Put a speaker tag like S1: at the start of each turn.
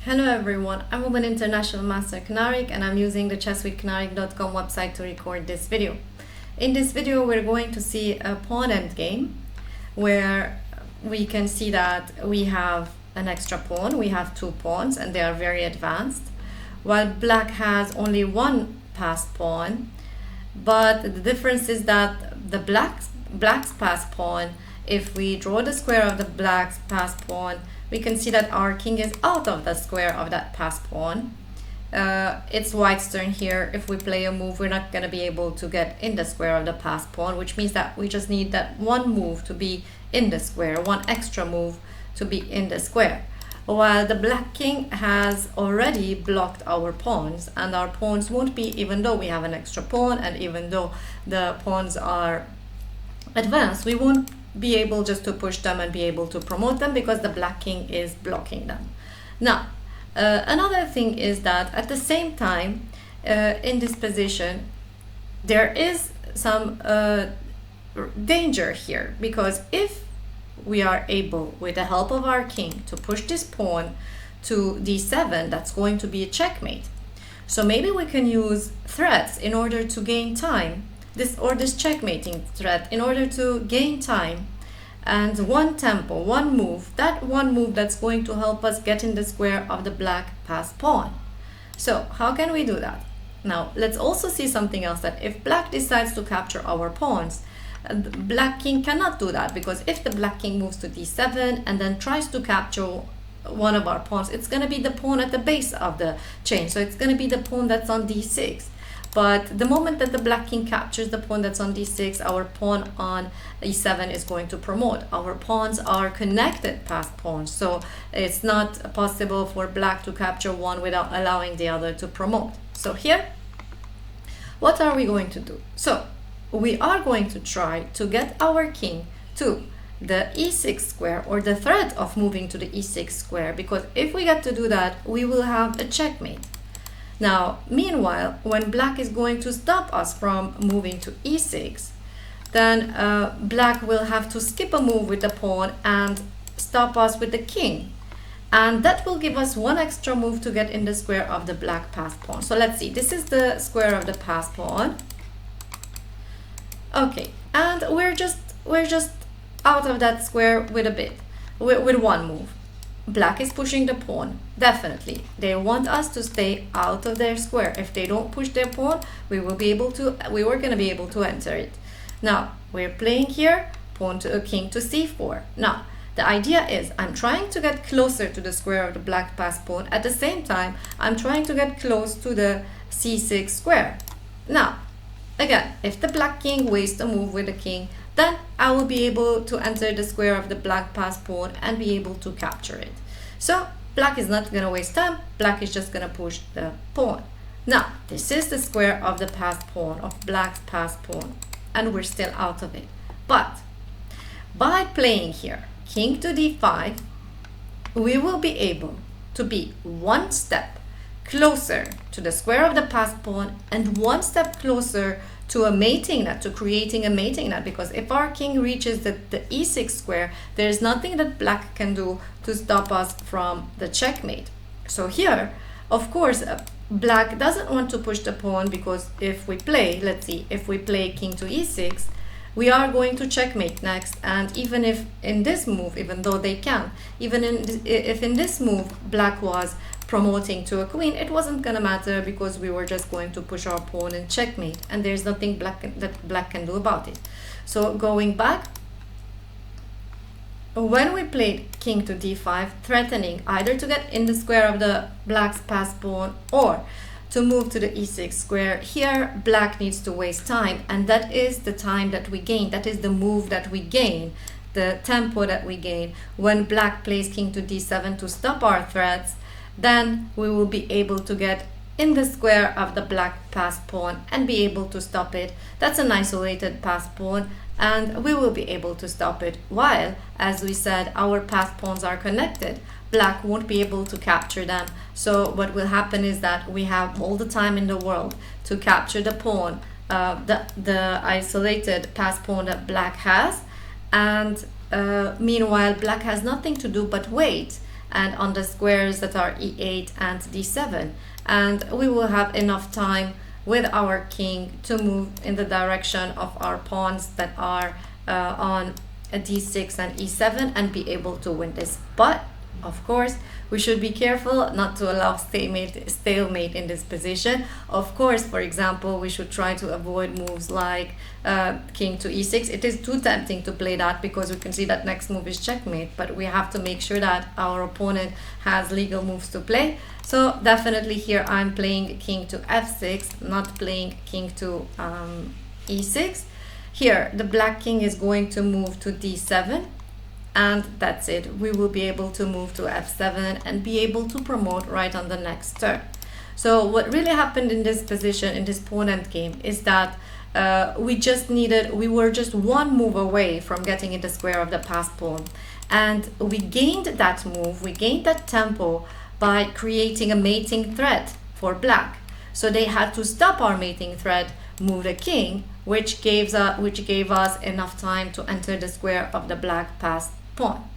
S1: Hello everyone, I'm Woman International Master Knarik and I'm using the chesswithknarik.com website to record this video. In this video we're going to see a pawn endgame where we can see that we have an extra pawn. We have two pawns and they are very advanced, while black has only one passed pawn. But the difference is that the black's passed pawn, if we draw the square of the black's passed pawn, we can see that our king is out of the square of that passed pawn. It's white's turn here. If we play a move, we're not going to be able to get in the square of the passed pawn, which means that we just need that one move to be in the square, one extra move to be in the square. While the black king has already blocked our pawns, and our pawns won't be, even though we have an extra pawn and even though the pawns are advanced, we won't be able just to push them and be able to promote them because the black king is blocking them. Now, another thing is that at the same time, in this position, there is some danger here, because if we are able, with the help of our king, to push this pawn to d7, that's going to be a checkmate. So maybe we can use threats in order to gain time, this checkmating threat in order to gain time, and one tempo, one move that's going to help us get in the square of the black passed pawn. So how can we do that? Now let's also see something else, that if black decides to capture our pawns, the black king cannot do that, because if the black king moves to d7 and then tries to capture one of our pawns, it's going to be the pawn at the base of the chain, so it's going to be the pawn that's on d6. But the moment that the black king captures the pawn that's on d6, our pawn on e7 is going to promote. Our pawns are connected passed pawns, so it's not possible for black to capture one without allowing the other to promote. So here, what are we going to do? So we are going to try to get our king to the e6 square, or the threat of moving to the e6 square, because if we get to do that, we will have a checkmate. Now, meanwhile, when black is going to stop us from moving to e6, then black will have to skip a move with the pawn and stop us with the king. And that will give us one extra move to get in the square of the black passed pawn. So let's see, this is the square of the passed pawn. Okay, and we're just out of that square with a bit, with one move. Black is pushing the pawn. Definitely, they want us to stay out of their square. If they don't push their pawn, we were going to be able to enter it. Now, we're playing here, pawn to a king to c4. Now, the idea is I'm trying to get closer to the square of the black passed pawn. At the same time, I'm trying to get close to the c6 square. Now, again, if the black king wastes a move with the king, then I will be able to enter the square of the black passed pawn and be able to capture it. So black is not going to waste time. Black is just going to push the pawn. Now, this is the square of the passed pawn, of black's passed pawn, and we're still out of it. But by playing here king to d5, we will be able to be one step closer to the square of the passed pawn and one step closer to a mating net, to creating a mating net, because if our king reaches the e6 square, there is nothing that black can do to stop us from the checkmate. So here, of course, black doesn't want to push the pawn, because if we play, let's see, if we play king to e6, we are going to checkmate next. And even if in this move, even though they can, if in this move black was promoting to a queen, it wasn't gonna matter, because we were just going to push our pawn and checkmate, and there's nothing that black can do about it. So going back, when we played king to d5, threatening either to get in the square of the black's passed pawn or to move to the e6 square, here black needs to waste time, and that is the time that we gain. That is the move that we gain, the tempo that we gain. When black plays king to d7 to stop our threats, then we will be able to get in the square of the black passed pawn and be able to stop it. That's an isolated passed pawn, and we will be able to stop it, while, as we said, our passed pawns are connected. Black won't be able to capture them. So what will happen is that we have all the time in the world to capture the pawn, the isolated passed pawn that black has, and meanwhile black has nothing to do but wait and on the squares that are e8 and d7, and we will have enough time with our king to move in the direction of our pawns that are on a d6 and e7 and be able to win this. But of course we should be careful not to allow stalemate in this position. Of course, for example, we should try to avoid moves like king to e6. It is too tempting to play that because we can see that next move is checkmate, but we have to make sure that our opponent has legal moves to play. So definitely here I'm playing king to f6, not playing king to e6. Here the black king is going to move to d7, and that's it. We will be able to move to f7 and be able to promote right on the next turn. So what really happened in this position, in this pawn endgame, is that we were just one move away from getting in the square of the passed pawn, and we gained that move, we gained that tempo by creating a mating threat for black. So they had to stop our mating threat, move the king, which gave us enough time to enter the square of the black passed pawn.